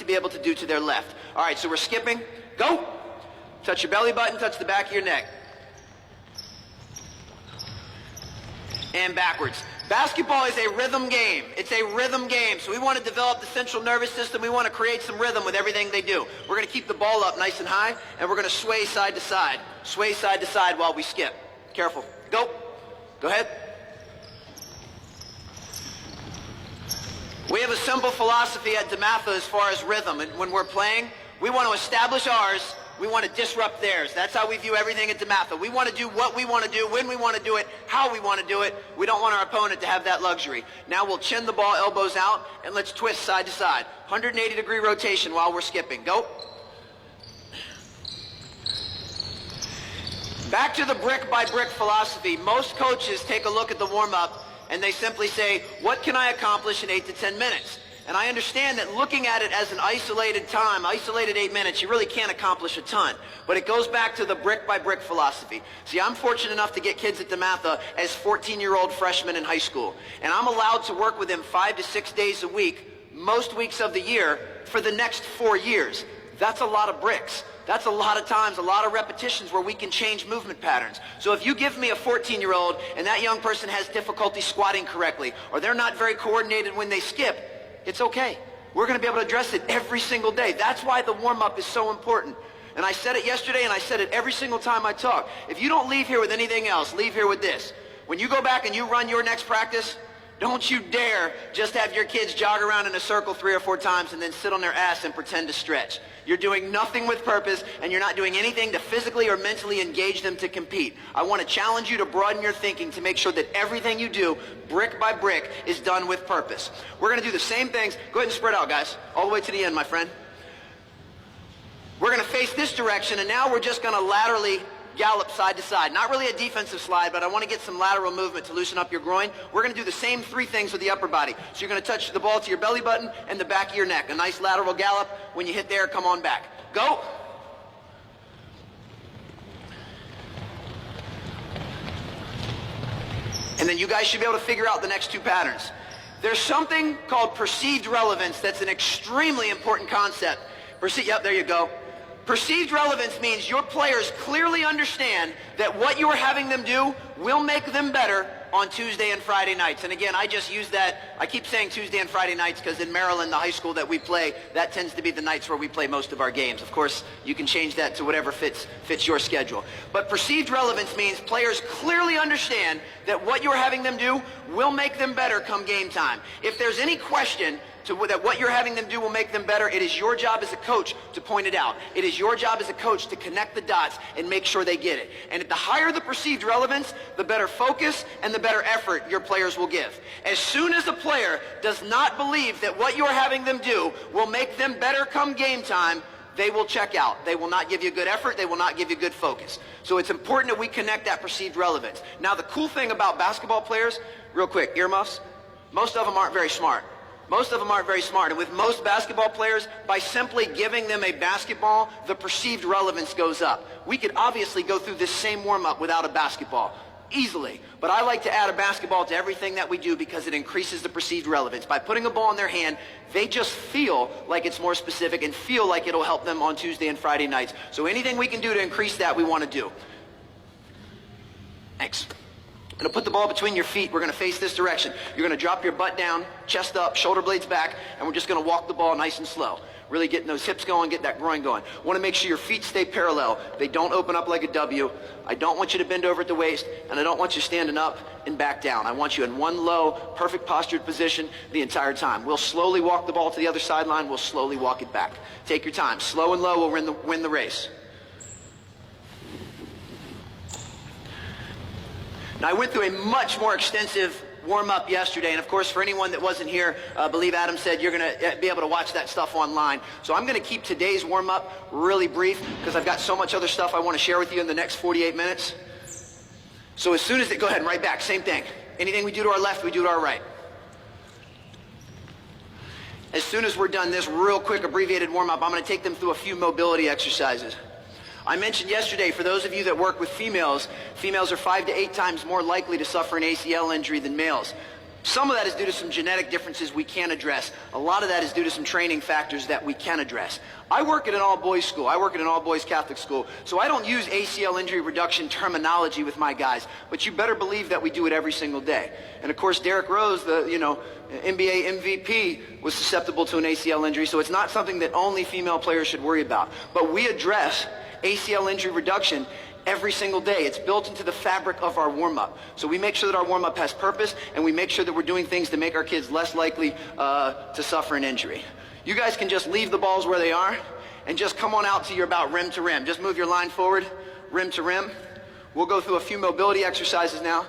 to be able to do to their left. All right, so we're skipping. Go. Touch your belly button, touch the back of your neck. And backwards. Basketball is a rhythm game. It's a rhythm game. So we want to develop the central nervous system. We want to create some rhythm with everything they do. We're going to keep the ball up nice and high, and we're going to sway side to side. Sway side to side while we skip. Careful. Go. Go ahead. We have a simple philosophy at DeMatha as far as rhythm. And when we're playing, we want to establish ours. We want to disrupt theirs. That's how we view everything at DeMatha. We want to do what we want to do, when we want to do it, how we want to do it. We don't want our opponent to have that luxury. Now we'll chin the ball, elbows out, and let's twist side to side. 180-degree rotation while we're skipping. Go. Back to the brick-by-brick philosophy. Most coaches take a look at the warm-up, and they simply say, what can I accomplish in 8 to 10 minutes? And I understand that looking at it as an isolated time, isolated 8 minutes, you really can't accomplish a ton. But it goes back to the brick-by-brick philosophy. See, I'm fortunate enough to get kids at DeMatha as 14-year-old freshmen in high school. And I'm allowed to work with them 5 to 6 days a week, most weeks of the year, for the next 4 years. That's a lot of bricks. That's a lot of times, a lot of repetitions where we can change movement patterns. So if you give me a 14-year-old and that young person has difficulty squatting correctly, or they're not very coordinated when they skip, it's okay. We're going to be able to address it every single day. That's why the warm-up is so important. And I said it yesterday, and I said it every single time I talk. If you don't leave here with anything else, leave here with this. When you go back and you run your next practice, don't you dare just have your kids jog around in a circle 3 or 4 times and then sit on their ass and pretend to stretch. You're doing nothing with purpose, and you're not doing anything to physically or mentally engage them to compete. I want to challenge you to broaden your thinking to make sure that everything you do, brick by brick, is done with purpose. We're going to do the same things. Go ahead and spread out, guys. All the way to the end, my friend. We're going to face this direction, and now we're just going to laterally gallop side to side. Not really a defensive slide, but I want to get some lateral movement to loosen up your groin. We're going to do the same 3 things with the upper body. So you're going to touch the ball to your belly button and the back of your neck. A nice lateral gallop. When you hit there, come on back. Go. And then you guys should be able to figure out the next 2 patterns. There's something called perceived relevance that's an extremely important concept. Yep, there you go. Perceived relevance means your players clearly understand that what you are having them do will make them better on Tuesday and Friday nights. And again, I just use that, I keep saying Tuesday and Friday nights because in Maryland, the high school that we play, that tends to be the nights where we play most of our games. Of course, you can change that to whatever fits your schedule. But perceived relevance means players clearly understand that what you're having them do will make them better come game time. If there's any question that what you're having them do will make them better, it is your job as a coach to point it out. It is your job as a coach to connect the dots and make sure they get it. And the higher the perceived relevance, the better focus and the better effort your players will give. As soon as a player does not believe that what you're having them do will make them better come game time, they will check out. They will not give you good effort. They will not give you good focus. So it's important that we connect that perceived relevance. Now, the cool thing about basketball players, real quick, earmuffs, most of them aren't very smart. Most of them aren't very smart. And with most basketball players, by simply giving them a basketball, the perceived relevance goes up. We could obviously go through this same warm-up without a basketball, easily. But I like to add a basketball to everything that we do because it increases the perceived relevance. By putting a ball in their hand, they just feel like it's more specific and feel like it'll help them on Tuesday and Friday nights. So anything we can do to increase that, we want to do. Thanks. I'm going to put the ball between your feet. We're going to face this direction. You're going to drop your butt down, chest up, shoulder blades back, and we're just going to walk the ball nice and slow. Really getting those hips going, get that groin going. Want to make sure your feet stay parallel. They don't open up like a W. I don't want you to bend over at the waist, and I don't want you standing up and back down. I want you in one low, perfect postured position the entire time. We'll slowly walk the ball to the other sideline. We'll slowly walk it back. Take your time. Slow and low will win the race. Now, I went through a much more extensive warm-up yesterday, and of course, for anyone that wasn't here, I believe Adam said you're going to be able to watch that stuff online. So I'm going to keep today's warm-up really brief because I've got so much other stuff I want to share with you in the next 48 minutes. So as soon as go ahead and right back, same thing. Anything we do to our left, we do to our right. As soon as we're done this real quick abbreviated warm-up, I'm going to take them through a few mobility exercises. I mentioned yesterday, for those of you that work with females, females are 5 to 8 times more likely to suffer an ACL injury than males. Some of that is due to some genetic differences we can't address. A lot of that is due to some training factors that we can address. I work at an all-boys school. I work at an all-boys Catholic school, so I don't use ACL injury reduction terminology with my guys, but you better believe that we do it every single day. And of course, Derrick Rose, the NBA MVP, was susceptible to an ACL injury, so it's not something that only female players should worry about. But we address ACL injury reduction every single day. It's built into the fabric of our warm-up. So we make sure that our warm-up has purpose, and we make sure that we're doing things to make our kids less likely to suffer an injury. You guys can just leave the balls where they are and just come on out to your about rim to rim. Just move your line forward, rim to rim. We'll go through a few mobility exercises now.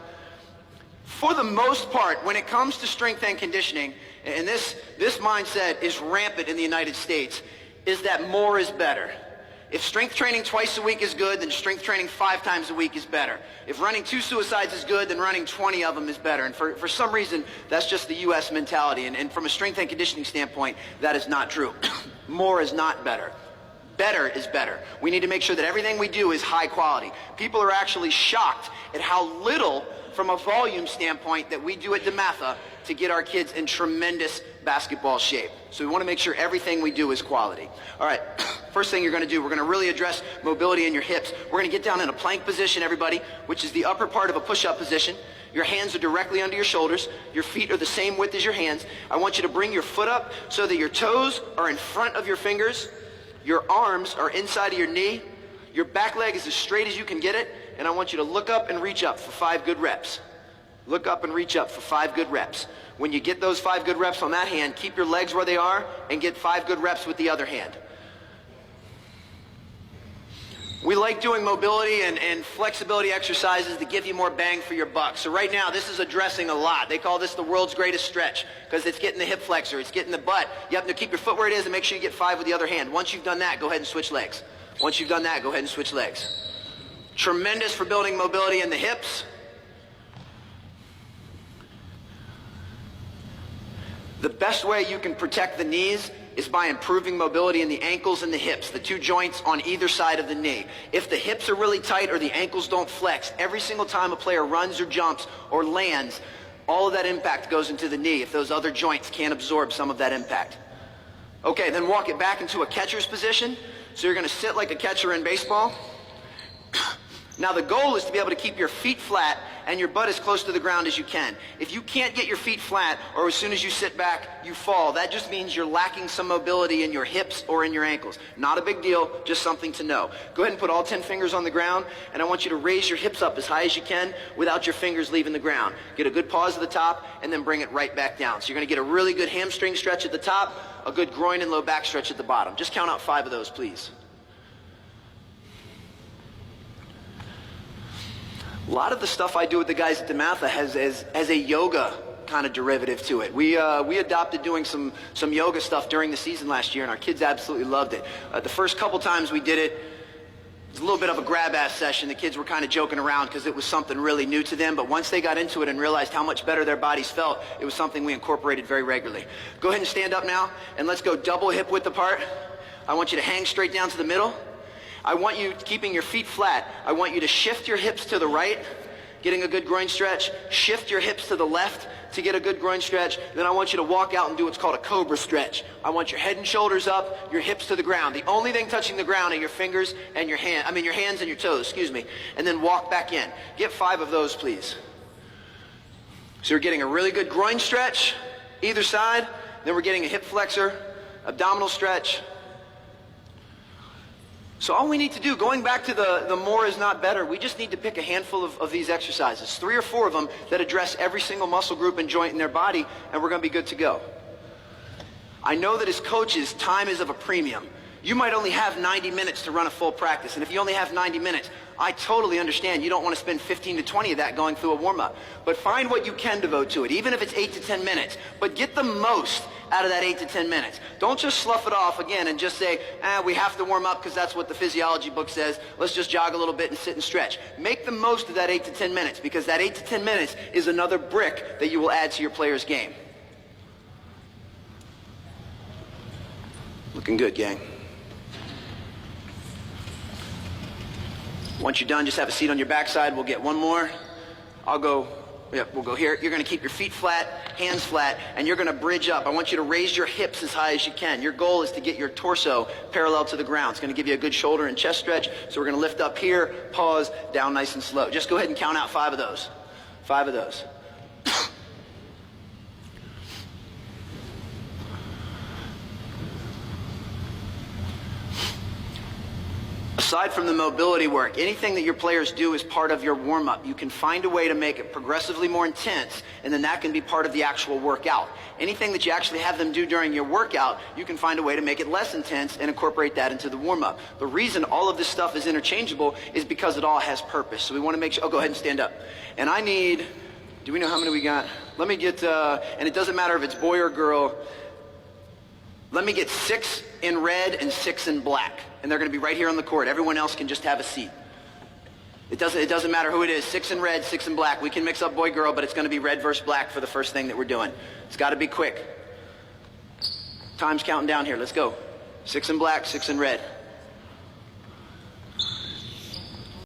For the most part, when it comes to strength and conditioning, and this mindset is rampant in the United States, is that more is better. If strength training twice a week is good, then strength training 5 times a week is better. If running 2 suicides is good, then running 20 of them is better. And for some reason, that's just the U.S. mentality. And from a strength and conditioning standpoint, that is not true. More is not better. Better is better. We need to make sure that everything we do is high quality. People are actually shocked at how little, from a volume standpoint, that we do at DeMatha to get our kids in tremendous basketball shape. So we want to make sure everything we do is quality. All right, first thing you're going to do, we're going to really address mobility in your hips. We're going to get down in a plank position, everybody, which is the upper part of a push-up position. Your hands are directly under your shoulders. Your feet are the same width as your hands. I want you to bring your foot up so that your toes are in front of your fingers. Your arms are inside of your knee. Your back leg is as straight as you can get it. And I want you to look up and reach up for 5 good reps. Look up and reach up for 5 good reps. When you get those 5 good reps on that hand, keep your legs where they are and get 5 good reps with the other hand. We like doing mobility and flexibility exercises to give you more bang for your buck. So right now, this is addressing a lot. They call this the world's greatest stretch because it's getting the hip flexor, it's getting the butt. You have to keep your foot where it is and make sure you get 5 with the other hand. Once you've done that, go ahead and switch legs. Once you've done that, go ahead and switch legs. Tremendous for building mobility in the hips. The best way you can protect the knees is by improving mobility in the ankles and the hips, the 2 joints on either side of the knee. If the hips are really tight or the ankles don't flex, every single time a player runs or jumps or lands, all of that impact goes into the knee if those other joints can't absorb some of that impact. Okay, then walk it back into a catcher's position. So you're going to sit like a catcher in baseball. Now the goal is to be able to keep your feet flat and your butt as close to the ground as you can. If you can't get your feet flat, or as soon as you sit back, you fall, that just means you're lacking some mobility in your hips or in your ankles. Not a big deal, just something to know. Go ahead and put all 10 fingers on the ground, and I want you to raise your hips up as high as you can without your fingers leaving the ground. Get a good pause at the top, and then bring it right back down. So you're going to get a really good hamstring stretch at the top, a good groin and low back stretch at the bottom. Just count out 5 of those, please. A lot of the stuff I do with the guys at DeMatha has a yoga kind of derivative to it. We adopted doing some yoga stuff during the season last year, and our kids absolutely loved it. The first couple times we did it, it was a little bit of a grab-ass session. The kids were kind of joking around because it was something really new to them, but once they got into it and realized how much better their bodies felt, it was something we incorporated very regularly. Go ahead and stand up now, and let's go double hip width apart. I want you to hang straight down to the middle. I want you, keeping your feet flat, I want you to shift your hips to the right, getting a good groin stretch. Shift your hips to the left to get a good groin stretch. Then I want you to walk out and do what's called a cobra stretch. I want your head and shoulders up, your hips to the ground. The only thing touching the ground are your fingers and your hands and your toes, excuse me. And then walk back in. Get 5 of those, please. So you're getting a really good groin stretch, either side. Then we're getting a hip flexor, abdominal stretch. So all we need to do, going back to the more is not better, we just need to pick a handful of these exercises, 3 or 4 of them that address every single muscle group and joint in their body, and we're going to be good to go. I know that as coaches, time is of a premium. You might only have 90 minutes to run a full practice, and if you only have 90 minutes, I totally understand you don't want to spend 15 to 20 of that going through a warm-up. But find what you can devote to it, even if it's 8 to 10 minutes. But get the most out of that 8 to 10 minutes. Don't just slough it off again and just say, we have to warm up because that's what the physiology book says. Let's just jog a little bit and sit and stretch. Make the most of that 8 to 10 minutes, because that 8 to 10 minutes is another brick that you will add to your player's game. Looking good, gang. Once you're done, just have a seat on your backside. We'll get one more. We'll go here. You're going to keep your feet flat. hands flat, and you're going to bridge up. I want you to raise your hips as high as you can. Your goal is to get your torso parallel to the ground. It's going to give you a good shoulder and chest stretch. So we're going to lift up here, pause, down nice and slow. Just go ahead and count out 5 of those. 5 of those. Aside from the mobility work, anything that your players do as part of your warm-up, you can find a way to make it progressively more intense, and then that can be part of the actual workout. Anything that you actually have them do during your workout, you can find a way to make it less intense and incorporate that into the warm-up. The reason all of this stuff is interchangeable is because it all has purpose. So we want to make sure, oh, go ahead and stand up. And I need, do we know how many we got? Let me get, and it doesn't matter if it's boy or girl, let me get 6 in red and 6 in black. And they're going to be right here on the court. Everyone else can just have a seat. It doesn't matter who it is. 6 in red, 6 in black. We can mix up boy, girl, but it's going to be red versus black for the first thing that we're doing. It's got to be quick. Time's counting down here. Let's go. 6 in black, 6 in red.